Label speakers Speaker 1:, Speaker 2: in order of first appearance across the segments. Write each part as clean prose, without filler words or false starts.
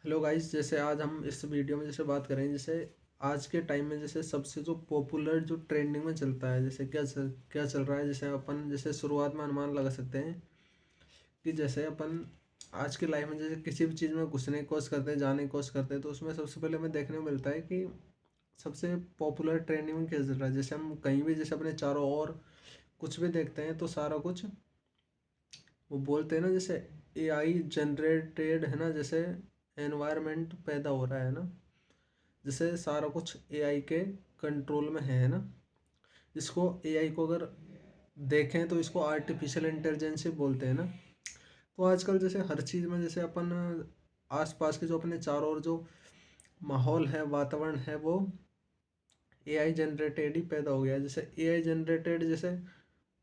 Speaker 1: Hello guys, जैसे आज हम इस वीडियो में जैसे बात करेंगे, जैसे आज के टाइम में जैसे सबसे जो पॉपुलर जो ट्रेंडिंग में चलता है, जैसे क्या चल रहा है। जैसे अपन जैसे शुरुआत में अनुमान लगा सकते हैं कि जैसे अपन आज की लाइफ में जैसे किसी भी चीज़ में घुसने की कोशिश करते हैं, जाने की कोशिश करते हैं, तो उसमें सबसे पहले हमें देखने को मिलता है कि सबसे पॉपुलर ट्रेंडिंग में क्या चल रहा है। जैसे हम कहीं भी जैसे अपने चारों ओर कुछ भी देखते हैं तो सारा कुछ वो बोलते हैं ना, जैसे एआई जनरेटेड है ना, जैसे एनवायरनमेंट पैदा हो रहा है ना, जैसे सारा कुछ एआई के कंट्रोल में है ना। इसको एआई को अगर देखें तो इसको आर्टिफिशियल इंटेलिजेंस ही बोलते हैं ना। तो आजकल जैसे हर चीज़ में जैसे अपन आसपास के जो अपने चारों ओर जो माहौल है, वातावरण है, वो एआई जनरेटेड ही पैदा हो गया है। जैसे एआई जनरेटेड जैसे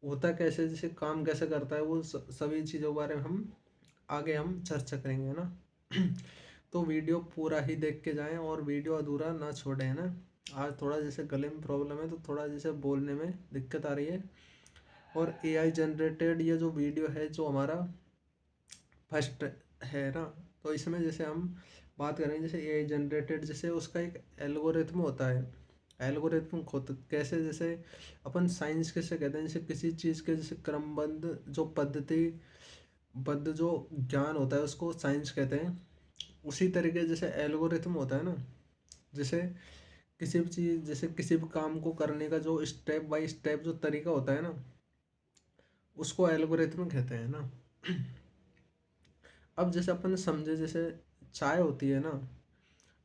Speaker 1: होता कैसे, जैसे काम कैसे करता है, वो सभी चीज़ों के बारे में हम आगे हम चर्चा करेंगे ना। तो वीडियो पूरा ही देख के जाएं और वीडियो अधूरा ना छोड़ें, है ना। आज थोड़ा जैसे गले में प्रॉब्लम है तो थोड़ा जैसे बोलने में दिक्कत आ रही है। और एआई जनरेटेड ये जो वीडियो है जो हमारा फर्स्ट है ना, तो इसमें जैसे हम बात करेंगे जैसे एआई जनरेटेड, जैसे उसका एक एल्गोरिथम होता है। एल्गोरिथम खुद कैसे, जैसे अपन साइंस कैसे कहते हैं, जैसे किसी चीज़ के जैसे क्रमबद्ध जो पद्धति बद्ध जो ज्ञान होता है उसको साइंस कहते हैं। उसी तरीके जैसे एल्गोरिथम होता है ना, जैसे किसी भी चीज़ जैसे किसी भी काम को करने का जो स्टेप बाय स्टेप जो तरीका होता है ना, उसको एल्गोरिथम कहते हैं ना। अब जैसे अपन समझे, जैसे चाय होती है ना।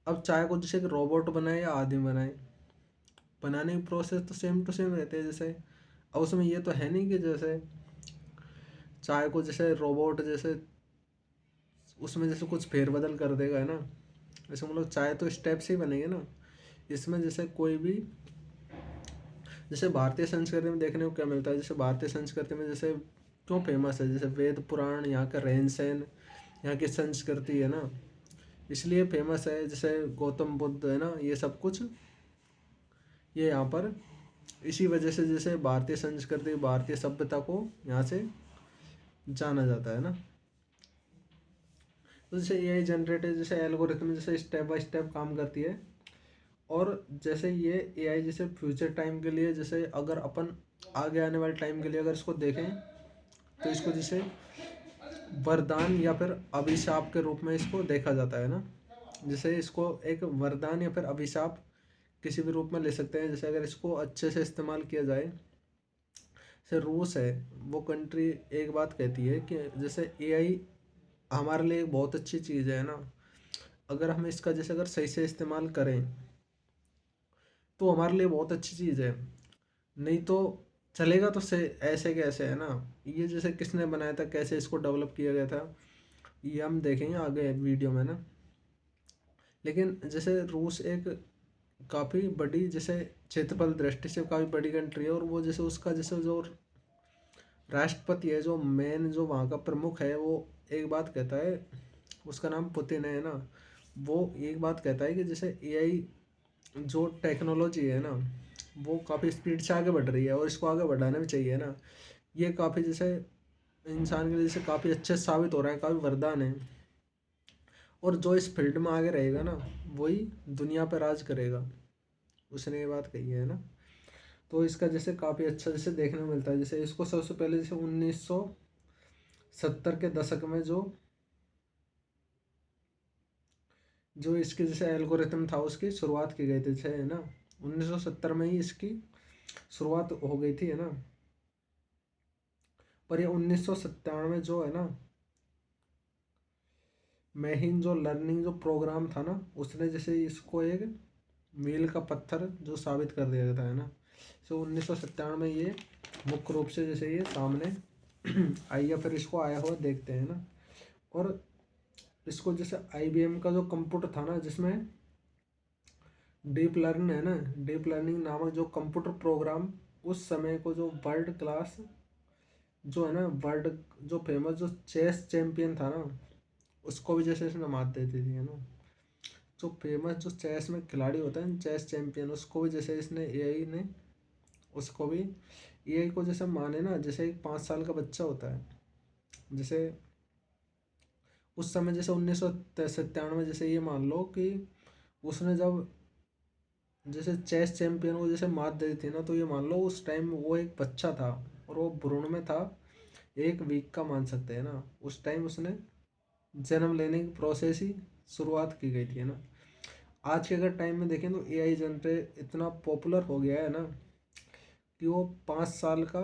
Speaker 1: अब चाय को जैसे एक रोबोट बनाए या आदमी बनाए, बनाने की प्रोसेस तो सेम टू सेम रहते हैं। जैसे अब उसमें ये तो है नहीं कि जैसे चाय को जैसे रोबोट जैसे उसमें जैसे कुछ फेरबदल कर देगा, है ना। जैसे मतलब चाय तो स्टेप से ही बनेंगे ना। इसमें जैसे कोई भी जैसे भारतीय संस्कृति में देखने को क्या मिलता है, जैसे भारतीय संस्कृति में जैसे क्यों फेमस है, जैसे वेद पुराण, यहाँ का रहन सहन, यहाँ की संस्कृति है ना, इसलिए फेमस है। जैसे गौतम बुद्ध है ना, ये सब कुछ ये यहाँ पर इसी वजह से जैसे भारतीय संस्कृति, भारतीय सभ्यता को यहाँ से जाना जाता है ना। तो जैसे एआई जनरेटेड जैसे एल्गोरिथम जैसे स्टेप बाय स्टेप काम करती है। और जैसे ये एआई जैसे फ्यूचर टाइम के लिए, जैसे अगर अपन आगे आने वाले टाइम के लिए अगर इसको देखें तो इसको जैसे वरदान या फिर अभिशाप के रूप में इसको देखा जाता है ना। जैसे इसको एक वरदान या फिर अभिशाप किसी भी रूप में ले सकते हैं। जैसे अगर इसको अच्छे से इस्तेमाल किया जाए, जैसे रूस है, वो कंट्री एक बात कहती है कि जैसे एआई हमारे लिए एक बहुत अच्छी चीज़ है ना। अगर हम इसका जैसे अगर सही से इस्तेमाल करें तो हमारे लिए बहुत अच्छी चीज़ है। नहीं तो चलेगा तो से ऐसे कैसे, है ना। ये जैसे किसने बनाया था, कैसे इसको डेवलप किया गया था, ये हम देखेंगे आगे वीडियो में ना। लेकिन जैसे रूस एक काफ़ी बड़ी जैसे क्षेत्रफल दृष्टि से काफ़ी बड़ी कंट्री है। और वो जैसे उसका जैसे जो राष्ट्रपति है, जो मेन जो वहाँ का प्रमुख है, वो एक बात कहता है, उसका नाम पुतिन है ना। वो एक बात कहता है कि जैसे एआई जो टेक्नोलॉजी है ना, वो काफ़ी स्पीड से आगे बढ़ रही है और इसको आगे बढ़ाना भी चाहिए ना। ये काफ़ी जैसे इंसान के लिए जैसे काफ़ी अच्छे साबित हो रहा है, काफ़ी वरदान है। और जो इस फील्ड में आगे रहेगा ना, वही दुनिया पर राज करेगा। उसने ये बात कही है ना। तो इसका जैसे काफ़ी अच्छा जैसे देखने को मिलता है। जैसे इसको सबसे पहले जैसे 1970 के दशक में जो जो इसके जैसे एल्गोरिथम था उसकी शुरुआत की गई थी, जैसे है ना। 1970 में ही इसकी शुरुआत हो गई थी, है ना। पर ये 1997 में जो है ना, मेहिन जो लर्निंग जो प्रोग्राम था ना, उसने जैसे इसको एक मील का पत्थर जो साबित कर दिया था, है ना। सो 1997 में ये मुख्य रूप से जैसे ये सामने आई या फिर इसको आया हुआ देखते हैं ना। और इसको जैसे आईबीएम का जो कंप्यूटर था ना, जिसमें डीप लर्न है ना, डीप लर्निंग नामक जो कंप्यूटर प्रोग्राम उस समय को जो वर्ल्ड क्लास जो है ना, वर्ल्ड जो फेमस जो चेस चैंपियन था ना, उसको भी जैसे इसने मात दे दी थी, है ना। जो फेमस जो चेस में खिलाड़ी होता है चेस चैंपियन, उसको भी जैसे इसने एआई ने उसको भी एआई को जैसे माने ना, जैसे एक 5 साल का बच्चा होता है, जैसे उस समय जैसे 1997 जैसे ये मान लो कि उसने जब जैसे चेस चैंपियन को जैसे मात दी थी ना, तो ये मान लो उस टाइम वो एक बच्चा था और वो भ्रूण में था, 1 वीक का मान सकते हैं ना। उस टाइम उसने जन्म लेने की प्रोसेस ही शुरुआत की गई थी, है ना। आज के अगर टाइम में देखें तो एआई जनरेट इतना पॉपुलर हो गया है ना कि वो 5 साल का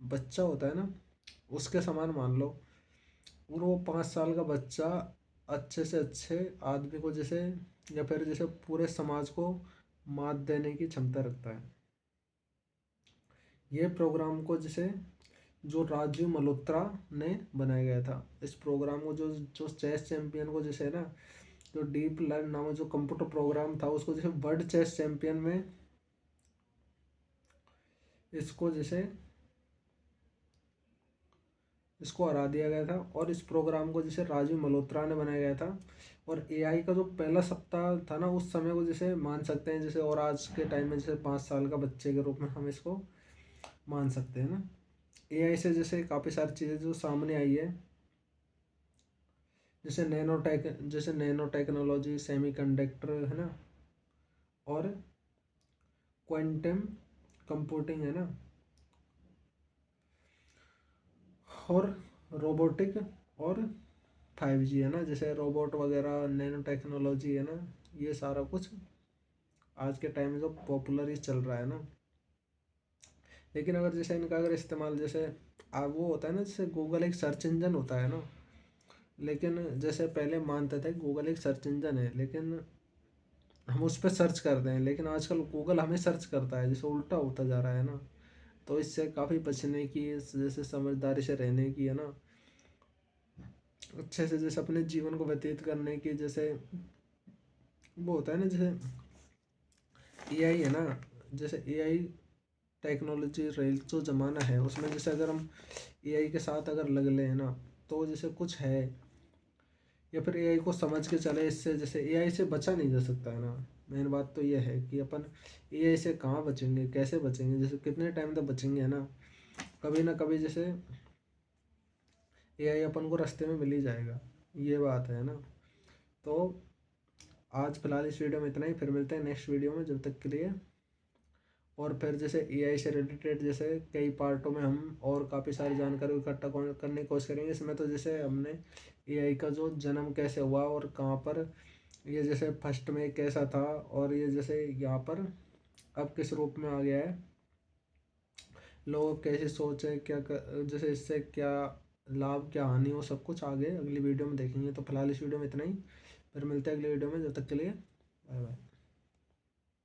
Speaker 1: बच्चा होता है ना, उसके समान मान लो। और वो 5 साल का बच्चा अच्छे से अच्छे आदमी को जैसे, या फिर जैसे पूरे समाज को मात देने की क्षमता रखता है। ये प्रोग्राम को जैसे जो राजीव मल्होत्रा ने बनाया गया था, इस प्रोग्राम को जो जो चेस चैंपियन को जैसे है ना, जो डीप लर्न नामक जो कंप्यूटर प्रोग्राम था, उसको जैसे वर्ल्ड चेस चैंपियन में इसको जैसे इसको हरा दिया गया था। और इस प्रोग्राम को जैसे राजीव मल्होत्रा ने बनाया गया था। और एआई का जो पहला सप्ताह था ना, उस समय को जैसे मान सकते हैं जैसे, और आज के टाइम में जैसे 5 साल का बच्चे के रूप में हम इसको मान सकते हैं ना। एआई से जैसे काफ़ी सारी चीज़ें जो सामने आई है, जैसे नैनो टेक्नोलॉजी, सेमीकंडक्टर, है ना, और क्वांटम कंप्यूटिंग, है ना, और रोबोटिक, और 5G, है ना, जैसे रोबोट वगैरह, नैनो टेक्नोलॉजी, है ना, ये सारा कुछ आज के टाइम में जो पॉपुलर ही चल रहा है ना। लेकिन अगर जैसे इनका अगर इस्तेमाल जैसे वो होता है ना, जैसे गूगल एक सर्च इंजन होता है ना, लेकिन जैसे पहले मानते थे गूगल एक सर्च इंजन है, लेकिन हम उस पर सर्च करते हैं, लेकिन आजकल गूगल हमें सर्च करता है, जैसे उल्टा होता जा रहा है ना। तो इससे काफ़ी बचने की, जैसे समझदारी से रहने की, है ना, अच्छे से जैसे अपने जीवन को व्यतीत करने की, जैसे वो होता है ना, जैसे एआई है ना, जैसे एआई टेक्नोलॉजी रेल जो ज़माना है, उसमें जैसे अगर हम एआई के साथ अगर लग लें ना, तो जैसे कुछ है, या फिर एआई को समझ के चले, इससे जैसे एआई से बचा नहीं जा सकता है ना। मेन बात तो यह है कि अपन एआई से कहाँ बचेंगे, कैसे बचेंगे, जैसे कितने टाइम तक बचेंगे, है ना। कभी ना कभी जैसे एआई अपन को रास्ते में मिल ही जाएगा, ये बात है ना। तो आज फिलहाल इस वीडियो में इतना ही, फिर मिलते हैं नेक्स्ट वीडियो में, जब तक के लिए। और फिर जैसे एआई से रिलेटेड जैसे कई पार्टों में हम और काफ़ी सारी जानकारी इकट्ठा करने की कोशिश करेंगे। इसमें तो जैसे हमने एआई का जो जन्म कैसे हुआ और कहाँ पर ये जैसे फर्स्ट में कैसा था, और ये जैसे यहाँ पर अब किस रूप में आ गया है, लोग कैसे सोच है, जैसे इससे क्या लाभ क्या हानि हो, सब कुछ आगे अगली वीडियो में देखेंगे। तो फिलहाल इस वीडियो में इतना ही, फिर मिलते हैं अगली वीडियो में, जब तक के लिए बाय बाय।